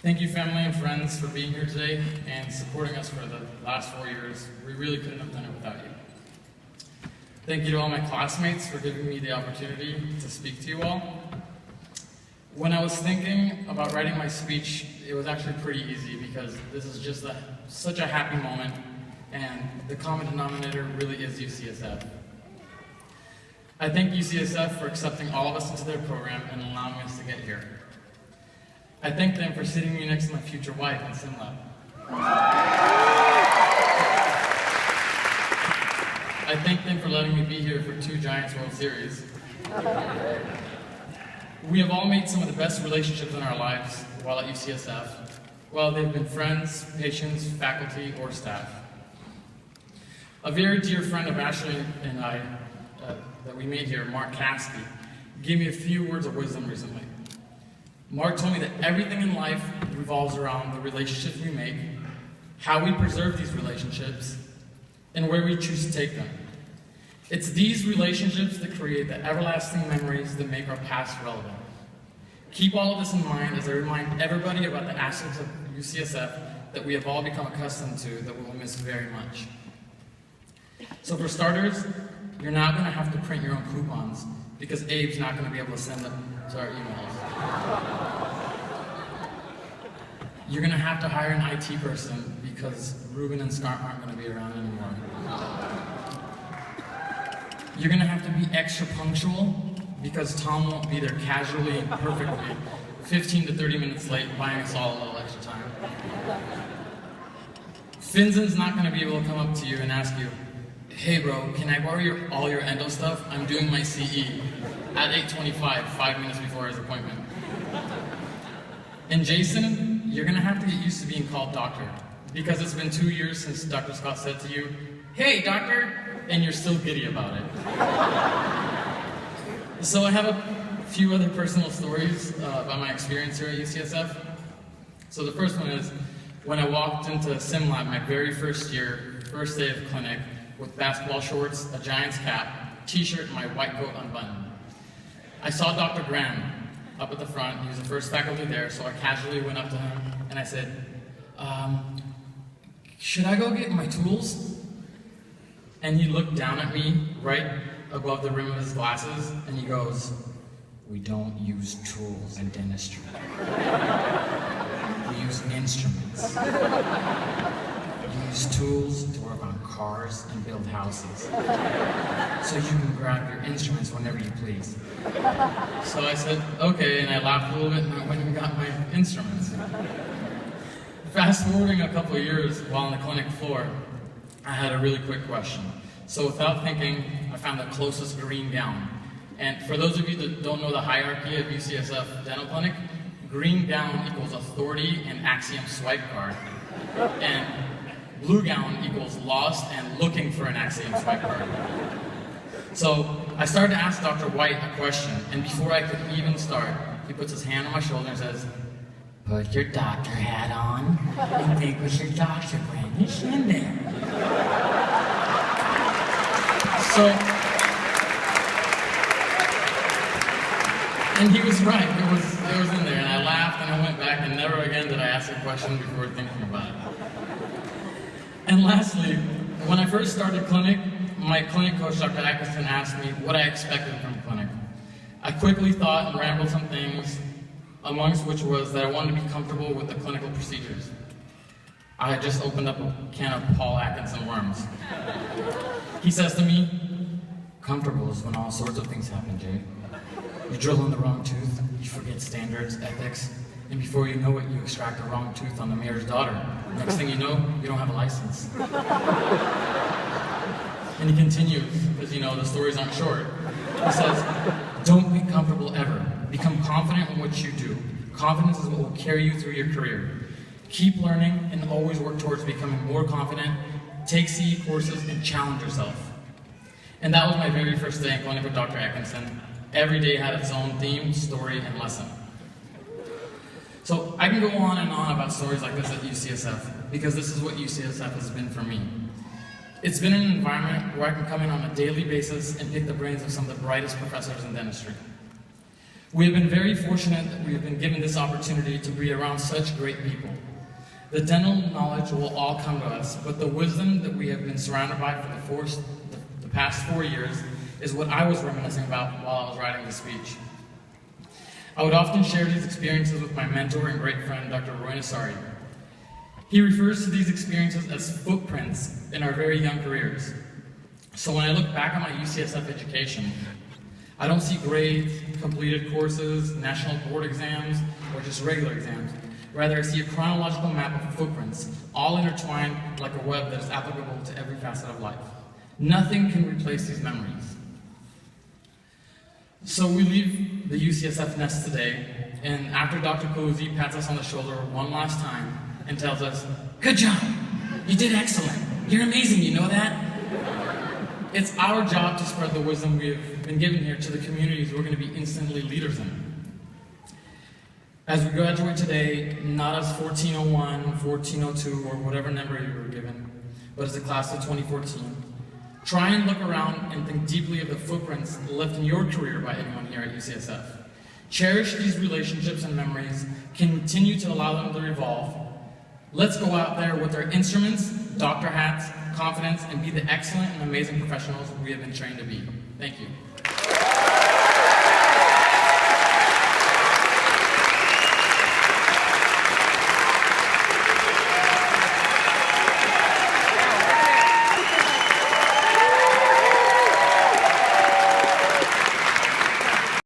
Thank you, family and friends, for being here today and supporting us for the last 4 years. We really couldn't have done it without you. Thank you to all my classmates for giving me the opportunity to speak to you all. When I was thinking about writing my speech, it was actually pretty easy because this is just such a happy moment, and the common denominator really is UCSF. I thank UCSF for accepting all of us into their program and allowing us to get here. I thank them for sitting me next to my future wife in SimLab. I thank them for letting me be here for 2 Giants World Series. We have all made some of the best relationships in our lives while at UCSF, while they've been friends, patients, faculty, or staff. A very dear friend of Ashley and I that we made here, Mark Caskey, gave me a few words of wisdom recently. Mark told me that everything in life revolves around the relationships we make, how we preserve these relationships, and where we choose to take them. It's these relationships that create the everlasting memories that make our past relevant. Keep all of this in mind as I remind everybody about the aspects of UCSF that we have all become accustomed to that we will miss very much. So for starters, you're now going to have to print your own coupons because Abe's not going to be able to send them to our emails. You're going to have to hire an IT person because Ruben and Scott aren't going to be around anymore. You're going to have to be extra punctual because Tom won't be there casually and perfectly 15 to 30 minutes late, buying us all a little extra time. Finzen's not going to be able to come up to you and ask you, "Hey bro, can I borrow all your endo stuff? I'm doing my CE at 8:25, 5 minutes before his appointment." And Jason, you're gonna have to get used to being called doctor because it's been 2 years since Dr. Scott said to you, "Hey doctor," and you're still giddy about it. So I have a few other personal stories about my experience here at UCSF. So the first one is when I walked into SimLab my very first year, first day of clinic, with basketball shorts, a Giants cap, t-shirt, and my white coat unbuttoned. I saw Dr. Graham up at the front. He was the first faculty there, so I casually went up to him and I said, "Should I go get my tools?" And he looked down at me right above the rim of his glasses and he goes, "We don't use tools in dentistry. We use instruments. You use tools to work on cars and build houses. So you can grab your instruments whenever you please." So I said, "Okay," and I laughed a little bit and I went and got my instruments. Fast forwarding a couple of years while on the clinic floor, I had a really quick question. So without thinking, I found the closest green gown. And for those of you that don't know the hierarchy of UCSF Dental Clinic, green gown equals authority and Axiom swipe card. And blue gown equals lost and looking for an Axiom swipe card. So I started to ask Dr. White a question, and before I could even start, he puts his hand on my shoulder and says, "Put your doctor hat on and think with your doctor brain. It's in there." And he was right, it was in there, and I laughed and I went back and never again did I ask a question before thinking about it. And lastly, when I first started clinic, my clinic coach, Dr. Atkinson, asked me what I expected from clinic. I quickly thought and rambled some things, amongst which was that I wanted to be comfortable with the clinical procedures. I had just opened up a can of Paul Atkinson worms. He says to me, "Comfortable is when all sorts of things happen, Jay. You drill in the wrong tooth, you forget standards, ethics, and before you know it, you extract the wrong tooth on the mayor's daughter. Next thing you know, you don't have a license." And he continues, because the stories aren't short. He says, "Don't be comfortable ever. Become confident in what you do. Confidence is what will carry you through your career. Keep learning and always work towards becoming more confident. Take CE courses and challenge yourself." And that was my very first day in clinic with Dr. Atkinson. Every day had its own theme, story, and lesson. So I can go on and on about stories like this at UCSF, because this is what UCSF has been for me. It's been an environment where I can come in on a daily basis and pick the brains of some of the brightest professors in dentistry. We have been very fortunate that we have been given this opportunity to be around such great people. The dental knowledge will all come to us, but the wisdom that we have been surrounded by for the past 4 years is what I was reminiscing about while I was writing the speech. I would often share these experiences with my mentor and great friend, Dr. Roy Nassari. He refers to these experiences as footprints in our very young careers. So when I look back at my UCSF education, I don't see grades, completed courses, national board exams, or just regular exams. Rather, I see a chronological map of footprints, all intertwined like a web that is applicable to every facet of life. Nothing can replace these memories. So we leave the UCSF nest today, and after Dr. Cozy pats us on the shoulder one last time and tells us, "Good job, you did excellent, you're amazing, you know that?" It's our job to spread the wisdom we have been given here to the communities we're going to be instantly leaders in. As we graduate today, not as 1401, 1402, or whatever number you were given, but as the class of 2014, try and look around and think deeply of the footprints left in your career by anyone here at UCSF. Cherish these relationships and memories, continue to allow them to evolve. Let's go out there with our instruments, doctor hats, confidence, and be the excellent and amazing professionals we have been trained to be. Thank you.